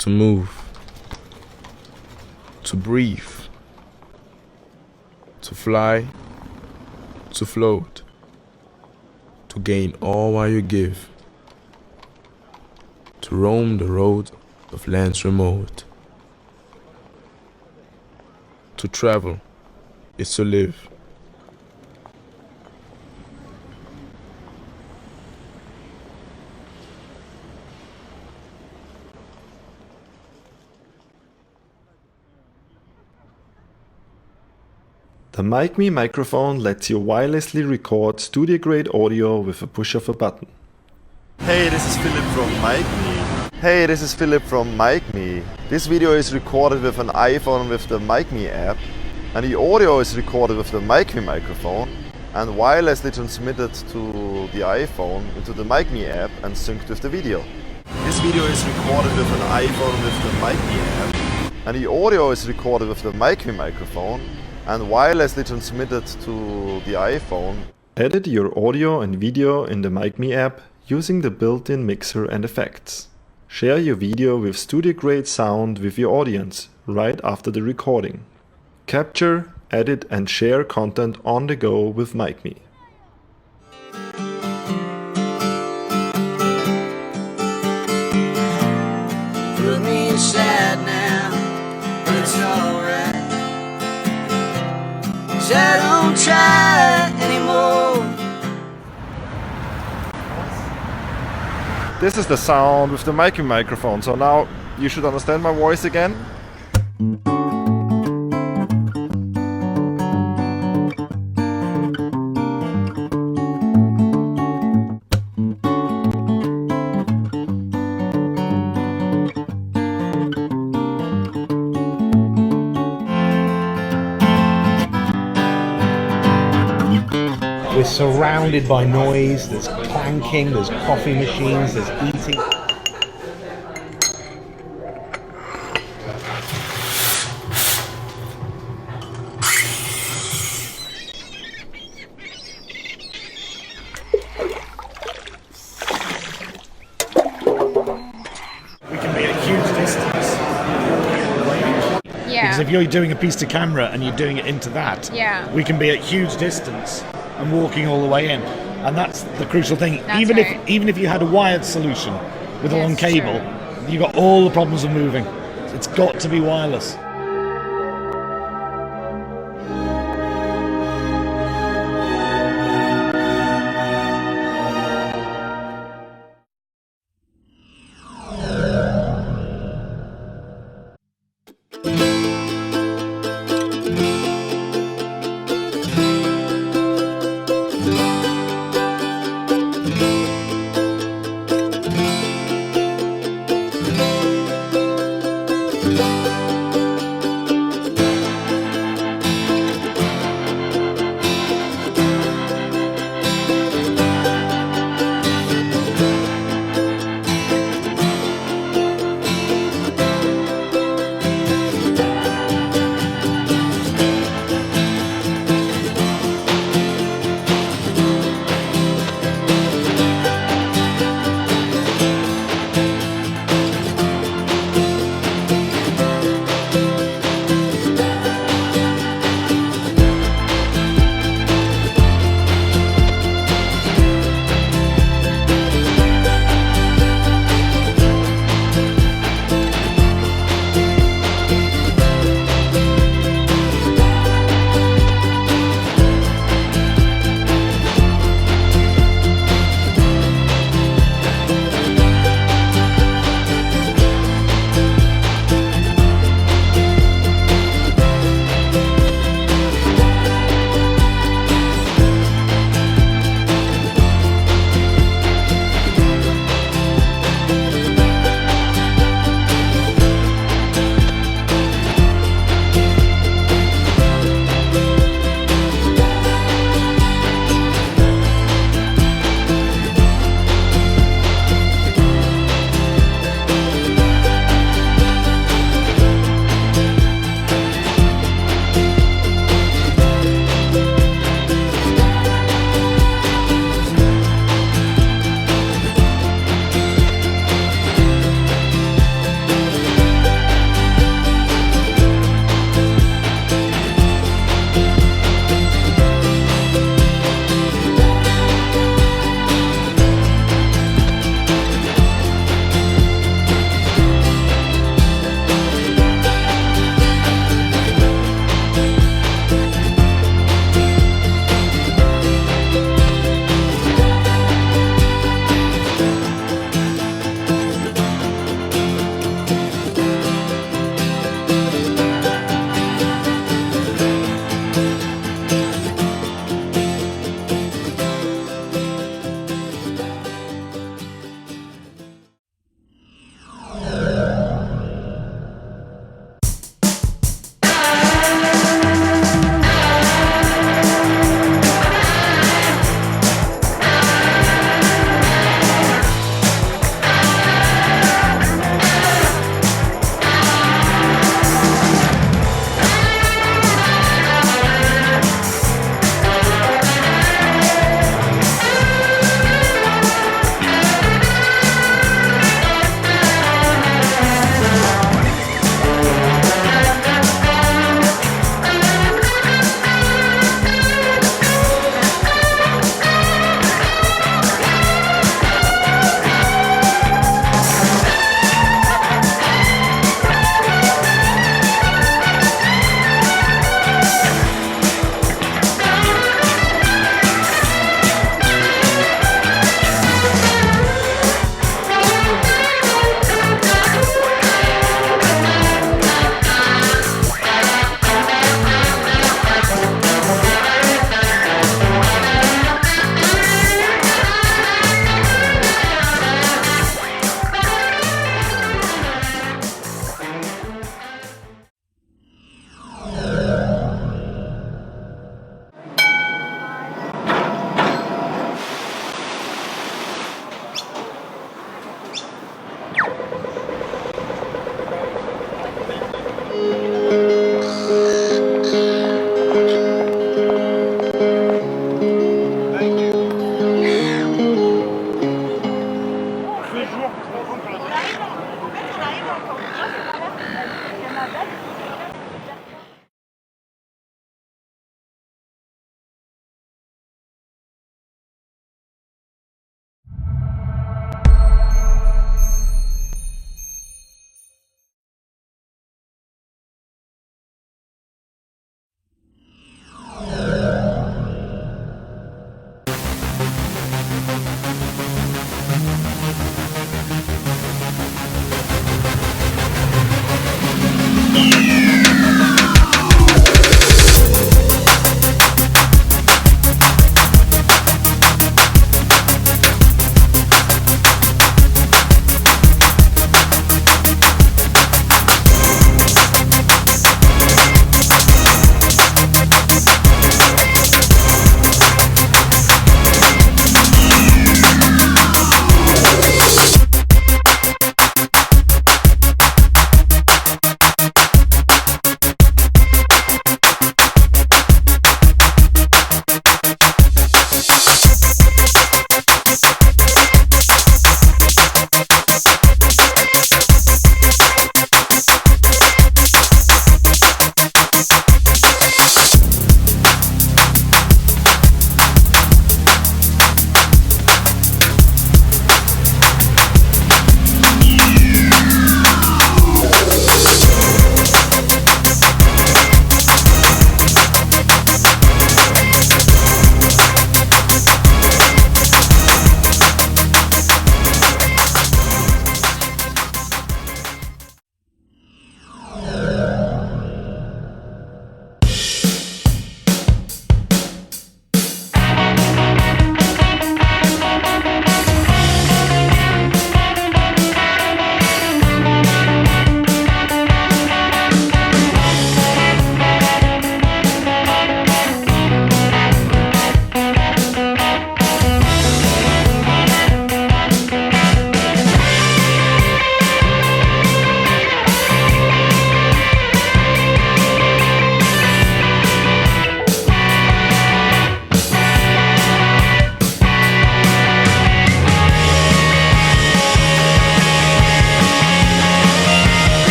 to move, to breathe, to fly, to float, to gain all while you give, to roam the road of lands remote. To travel is to live. The MicMe microphone lets you wirelessly record studio-grade audio with a push of a button. Hey, this is Philip from MicMe. This video is recorded with an iPhone with the MicMe app, and the audio is recorded with the MicMe microphone and wirelessly transmitted to the iPhone into the MicMe app and synced with the video. This video is recorded with an iPhone with the MicMe app, and the audio is recorded with the MicMe microphone and wirelessly transmitted to the iPhone. Edit your audio and video in the MicMe app using the built-in mixer and effects. Share your video with studio-grade sound with your audience right after the recording. Capture, edit and share content on the go with MicMe. Put me sad now, but it's alright. 'Cause I don't try anymore. This is the sound with the MicMe microphone, so now you should understand my voice again. We're surrounded by noise, there's clanking, there's coffee machines, there's eating. We can be at a huge distance. Yeah. Because if you're doing a piece to camera and you're doing it into that, Yeah. we can be at huge distance and walking all the way in. And that's the crucial thing. That's even right. if even if you had a wired solution with a long Yes, cable, true. you've got all the problems of moving. It's got to be wireless.